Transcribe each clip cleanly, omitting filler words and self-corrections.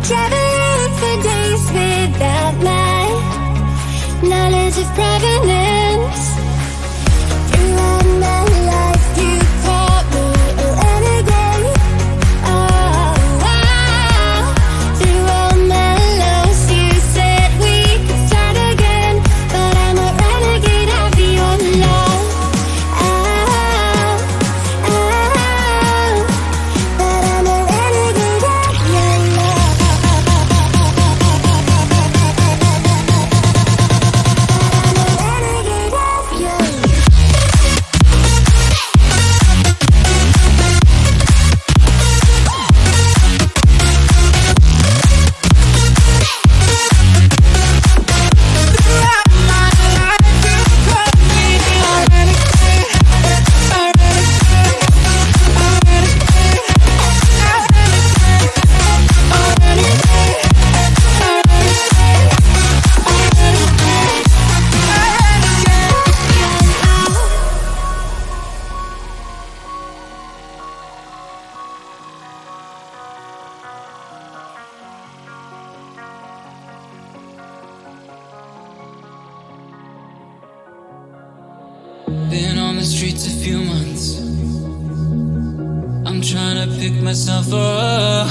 traveling for days without my knowledge of provenance. Throughout my life, you taught me a renegade. Oh, wow. Through all my lows, you said we could start again, but I'm a renegade of your love. Oh, but I'm a renegade of your love. Been on the streets a few months. I'm trying to pick myself up.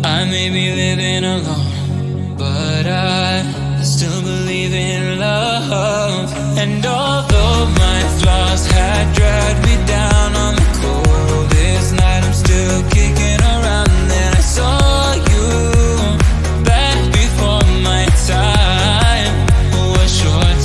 I may be living alone, but I still believe in love. And although my flaws had dragged me down on the coldest night, I'm still kicking around. Then I saw you back before my time was shortened.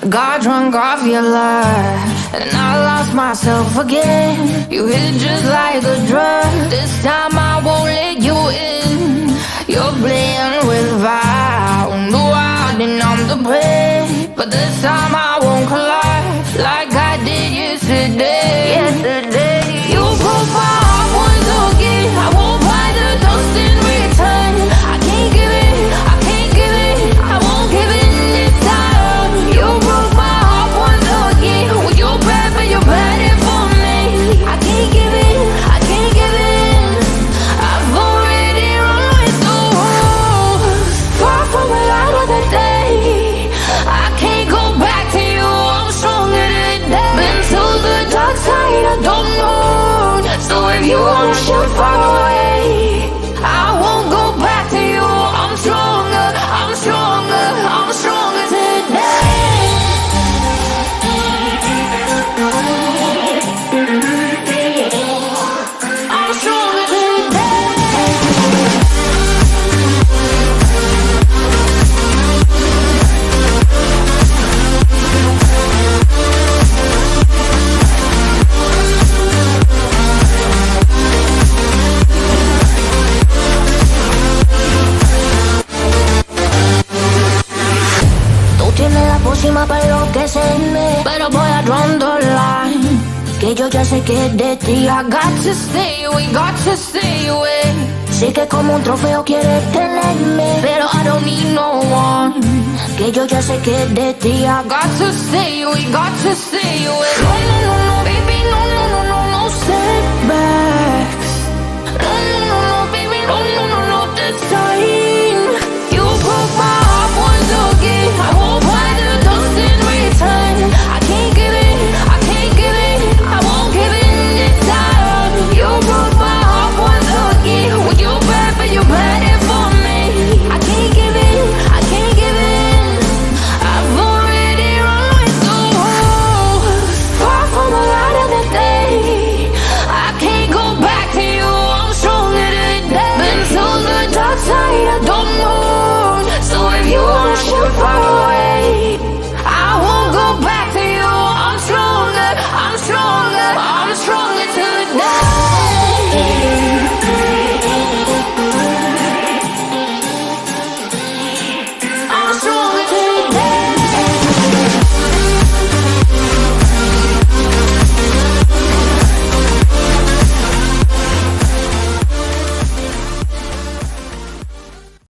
Got drunk off your love, and I lost myself again. You hit just like a drug. This time I won't let you in. You're playing with fire. No, I didn't I'm the prey, but this time I won't collide like I did yesterday. You broke my heart once again. I won't buy the dust in return. I can't give it, I can't give it, I won't give it this time. You broke my heart once again. Well, you're bad, but you're bad it for me. I can't give it, I can't give it. I've already run with the wolves. Far from the light of the day. I can't go back to you. I'm stronger today. Been to the dark side, I don't know. So if you wanna shoot far away, I won't go back to you. I'm stronger, I'm stronger, I'm stronger today. I'm stronger today. Tú tienes la pócima para enloquecerme, pero voy a draw the line. Que yo ya sé que es de ti. I got to stay away, got to stay away. Sé que como un trofeo quieres tenerme, pero I don't need no one. Que yo ya sé que es de ti. I got to stay away, got to stay away. No, no, no, no.